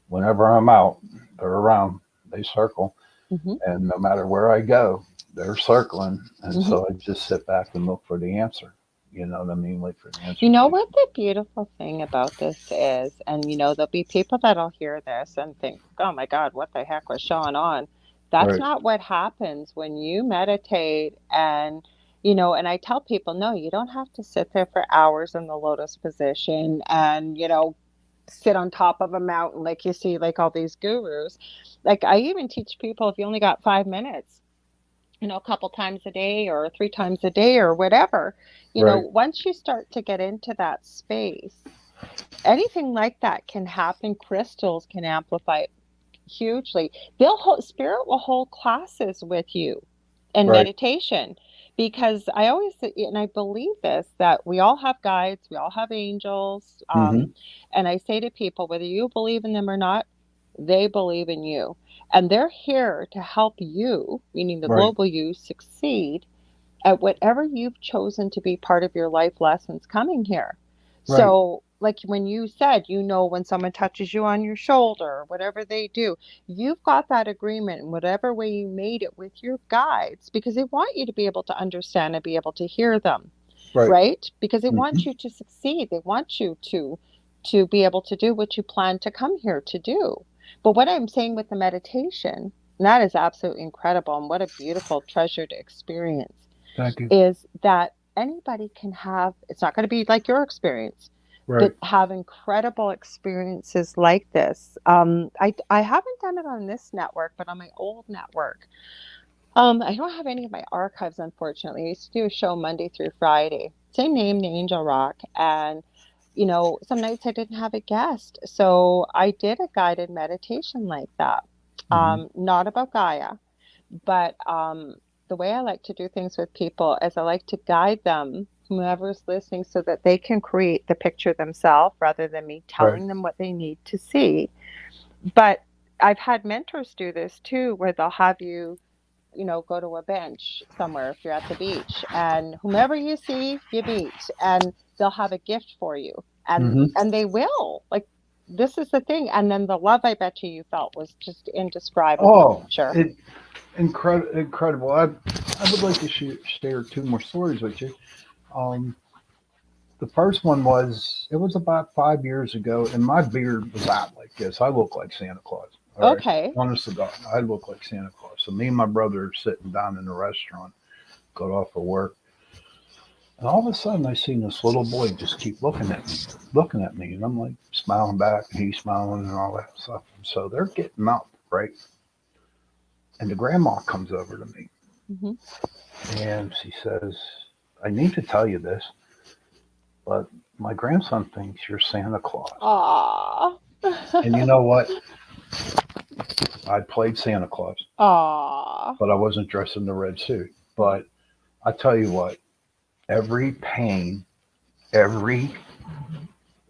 whenever I'm out, they're around. They circle, Hmm. and no matter where I go, they're circling. And Hmm. so I just sit back and look for the answer. You know what I mean? Wait for the You answer. know what the beautiful thing about this is, and there'll be people that'll hear this and think, "Oh my God, what the heck was Shawn on?" That's Right. not what happens when you meditate. And I tell people, no, you don't have to sit there for hours in the lotus position and, sit on top of a mountain like you see, like all these gurus. Like, I even teach people, if you only got 5 minutes, a couple times a day or 3 times a day or whatever, Right. once you start to get into that space, anything like that can happen. Crystals can amplify it hugely. Spirit will hold classes with you and Right. meditation, because I always, and I believe this, that we all have guides, we all have angels. Mm-hmm. And I say to people, whether you believe in them or not, they believe in you, and they're here to help you, meaning the Right. global you, succeed at whatever you've chosen to be part of your life lessons coming here. Right. So, like when you said, when someone touches you on your shoulder or whatever they do, you've got that agreement in whatever way you made it with your guides, because they want you to be able to understand and be able to hear them, Right. right? Because they Mm-hmm. want you to succeed. They want you to be able to do what you plan to come here to do. But what I'm saying with the meditation, and that is absolutely incredible, and what a beautiful treasure to experience, Thank you. is that anybody can have, it's not going to be like your experience, Right. but have incredible experiences like this. I haven't done it on this network, but on my old network. I don't have any of my archives, unfortunately. I used to do a show Monday through Friday, same name, Angel Rock. And, some nights I didn't have a guest. So I did a guided meditation like that. Mm-hmm. Not about Gaia, but the way I like to do things with people is I like to guide them, whoever's listening, so that they can create the picture themselves rather than me Right. telling them what they need to see. But I've had mentors do this too, where they'll have you, go to a bench somewhere if you're at the beach, and whomever you see, you meet, and they'll have a gift for you. And Mm-hmm. and they will. Like, this is the thing. And then the love, I bet you felt, was just indescribable, Oh, I'm sure. incredible. I would like to share two more stories with you. Um, the first one was, it was about 5 years ago, and my beard was out like this. I look like Santa Claus. All right, Okay. honest to God, I look like Santa Claus. So me and my brother are sitting down in the restaurant, got off of work, and all of a sudden I seen this little boy just keep looking at me, and I'm like smiling back, and he's smiling and all that stuff. And so they're getting up, right? And the grandma comes over to me, Hmm. and she says, "I need to tell you this, but my grandson thinks you're Santa Claus." Aw. And you know what? I played Santa Claus, Aw. but I wasn't dressed in the red suit. But I tell you what, every pain, every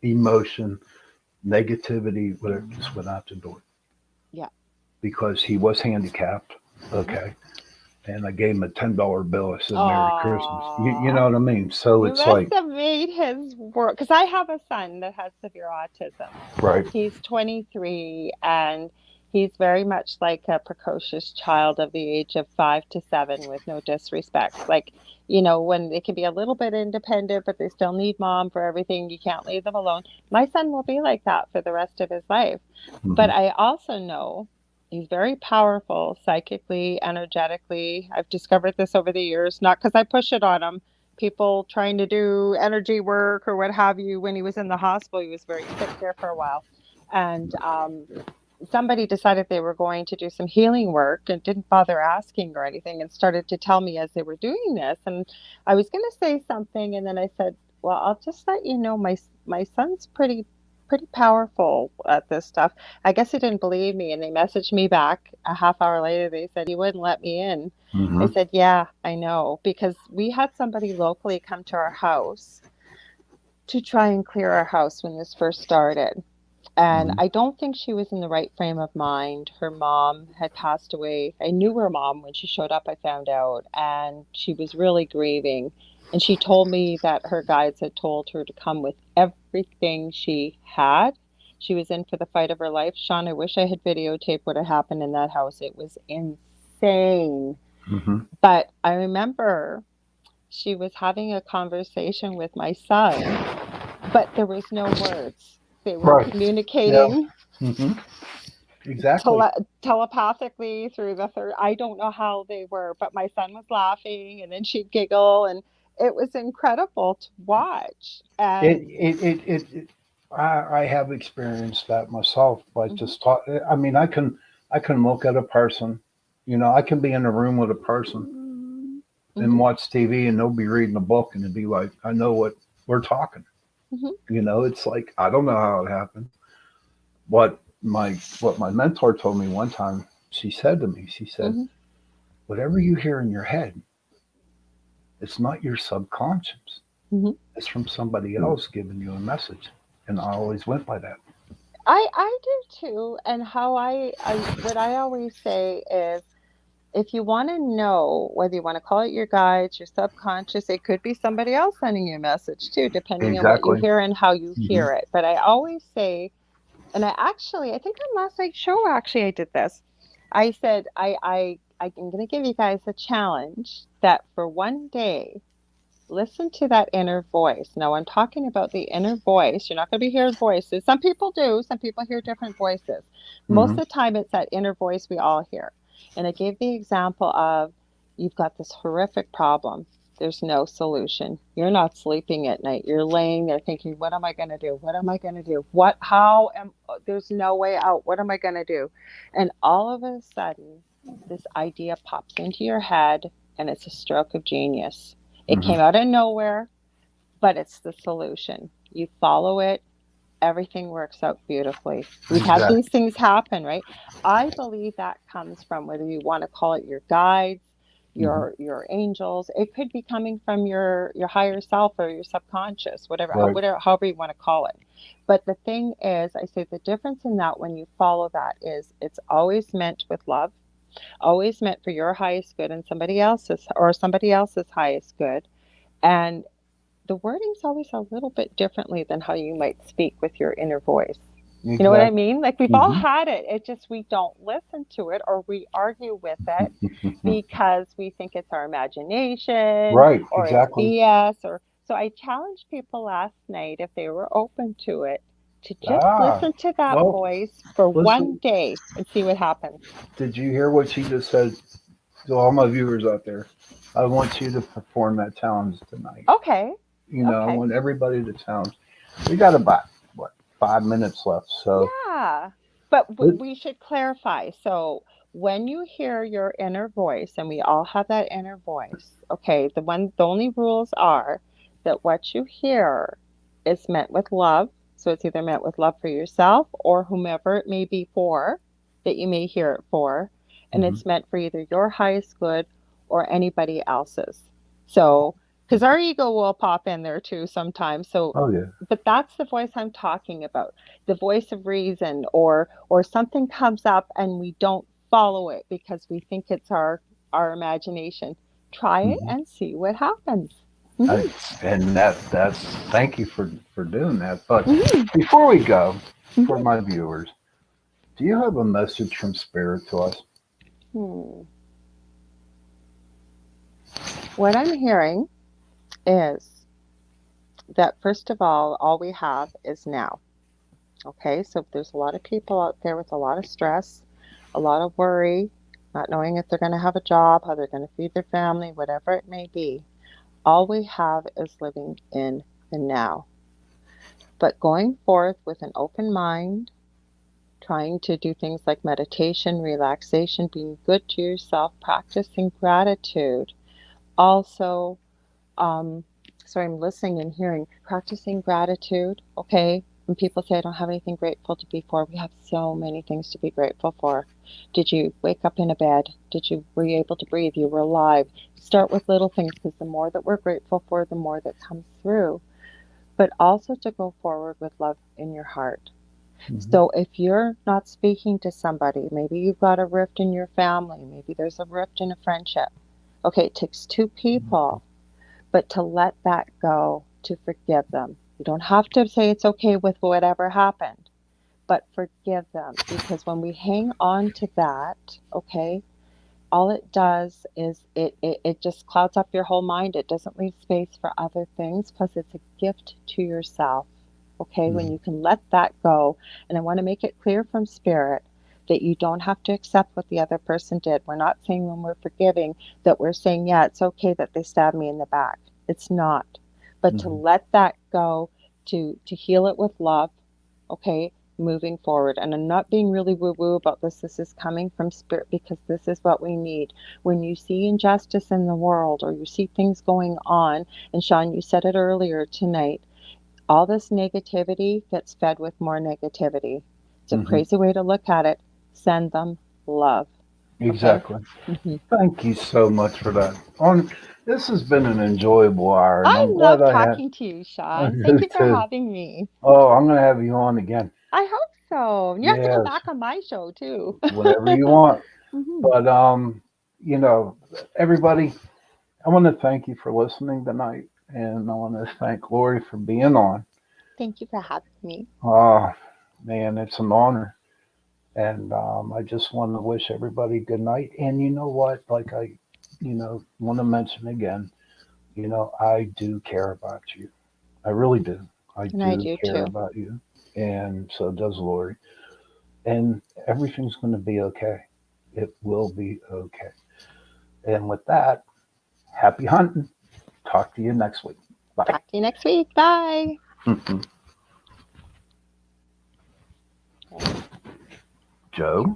emotion, negativity, whatever, just went out the door Yeah. because he was handicapped. Mhm. Okay. And I gave him a $10 bill. I said, "Merry Christmas." You know Aw. what I mean? So You it's must like, have made his world. Because I have a son that has severe autism. right. He's 23, and he's very much like a precocious child of the age of 5 to 7, with no disrespect. Like, when they can be a little bit independent, but they still need mom for everything, you can't leave them alone. My son will be like that for the rest of his life. But Hmm. I also know he's very powerful psychically, energetically. I've discovered this over the years, not because I push it on him. People trying to do energy work or what have you. When he was in the hospital, he was very sick there for a while. And somebody decided they were going to do some healing work and didn't bother asking or anything, and started to tell me as they were doing this. And I was going to say something, and then I said, well, I'll just let you know my son's pretty powerful at this stuff. I guess he didn't believe me, and they messaged me back a half hour later. They said he wouldn't let me in. I Hmm. said, yeah, I know, because we had somebody locally come to our house to try and clear our house when this first started. And Hmm. I don't think she was in the right frame of mind. Her mom had passed away. I knew her mom when she showed up, I found out, and she was really grieving. And she told me that her guides had told her to come with everything she had. She was in for the fight of her life. Shawn, I wish I had videotaped what had happened in that house. It was insane. Hmm. But I remember she was having a conversation with my son, but there was no words. They were Right. Yeah. communicating. Hmm. Exactly. telepathically through the third. I don't know how they were, but my son was laughing and then she'd giggle, and it was incredible to watch. It, And I have experienced that myself by mhm, just talk. I mean, I can look at a person, I can be in a room with a person and mhm, watch TV and they'll be reading a book and it'd be like, I know what we're talking. mhm, It's like, I don't know how it happened. What my mentor told me one time, she said to me, she said, mhm, whatever you hear in your head, it's not your subconscious. mhm. It's from somebody else giving you a message. And I always went by that. I do too. And how I what I always say is, if you want to know whether you want to call it your guides, your subconscious, it could be somebody else sending you a message too, depending on what you Exactly. hear and how you Hmm. hear it. But I always say, and I think on last night's show, actually, I did this. I said, I'm going to give you guys a challenge that for one day, listen to that inner voice. Now, I'm talking about the inner voice. You're not going to be hearing voices. Some people do. Some people hear different voices. Most of Hmm. the time, it's that inner voice we all hear. And I gave the example of, you've got this horrific problem. There's no solution. You're not sleeping at night. You're laying there thinking, what am I going to do? What am I going to do? There's no way out. What am I going to do? And all of a sudden, this idea pops into your head, and it's a stroke of genius. It Hmm. came out of nowhere, but it's the solution. You follow it, everything works out beautifully. We've had Exactly. these things happen, right? I believe that comes from, whether you want to call it your guides, Hmm. your angels. It could be coming from your higher self or your subconscious, Right. however you want to call it. But the thing is, I say the difference in that, when you follow that, is it's always meant with love, always meant for your highest good and somebody else's highest good. And the wording's always a little bit differently than how you might speak with your inner voice. You know what I Exactly. mean? Like, we've all Hmm. had it. It just, we don't listen to it, or we argue with it because we think it's our imagination Right. or it's Exactly. BS. Or so I challenged people last night, if they were open to it, to just Ah. listen to that Well, voice for one listen. day and see what happens. Did you hear what she just said to all my viewers out there? I want you to perform that challenge tonight. Okay. I Okay. want everybody to challenge. We got about what 5 minutes left, so Yeah, but let we should clarify. So when you hear your inner voice, and we all have that inner voice, okay, the only rules are that what you hear is meant with love. So it's either meant with love for yourself or whomever it may be for, that you may hear it for, and Mhm. it's meant for either your highest good or anybody else's. So, because our ego will pop in there too sometimes. So, Oh yeah. but that's the voice I'm talking about, the voice of reason, or something comes up and we don't follow it because we think it's our imagination. Try it Hmm. and see what happens. Hmm. I, and that's thank you for doing that. But Hmm. before we go, for Hmm. my viewers, do you have a message from Spirit to us? Hmm. What I'm hearing is that, first of all we have is now. Okay, so if there's a lot of people out there with a lot of stress, a lot of worry, not knowing if they're going to have a job, how they're going to feed their family, whatever it may be, all we have is living in the now. But going forth with an open mind, trying to do things like meditation, relaxation, being good to yourself, practicing gratitude. Also, um, sorry, I'm listening and hearing, practicing gratitude. Okay. When people say, I don't have anything grateful to be for, we have so many things to be grateful for. Did you wake up in a bed? Were you able to breathe? You were alive. Start with little things, because the more that we're grateful for, the more that comes through. But also to go forward with love in your heart. Hmm. So if you're not speaking to somebody, maybe you've got a rift in your family, maybe there's a rift in a friendship. Okay, it takes two people, but to let that go, to forgive them. You don't have to say it's okay with whatever happened, but forgive them. Because when we hang on to that, okay, all it does is it just clouds up your whole mind. It doesn't leave space for other things. Plus, it's a gift to yourself. Okay, when Hmm. you can let that go. And I want to make it clear from Spirit that you don't have to accept what the other person did. We're not saying when we're forgiving that we're saying, yeah, it's okay that they stabbed me in the back. It's not. But to Mhm. let that go, to heal it with love, okay, moving forward. And I'm not being really woo-woo about this. This is coming from spirit because this is what we need. When you see injustice in the world or you see things going on, and Shawn, you said it earlier tonight, all this negativity gets fed with more negativity. It's a Mhm. crazy way to look at it. Send them love. Okay? Exactly. hmm Thank you so much for that. On This has been an enjoyable hour, and I I'm glad love I had. talking to you, I Shawn. Thank do you for too. having me. Oh, I'm gonna have you on again. I hope so. You have to come Yes, back on my show too. whenever you want. hmm But you know, everybody, I want to thank you for listening tonight, and I want to thank Lori for being on. Thank you for having me. Oh, man, it's an honor. And I just want to wish everybody good night. And you know what? Like want to mention again, I do care about you. I really do. I And I do do care too. about you. And so does Lori. And everything's going to be okay. It will be okay. And with that, happy hunting. Talk to you next week. Bye. Talk to you next week. Bye. Joe?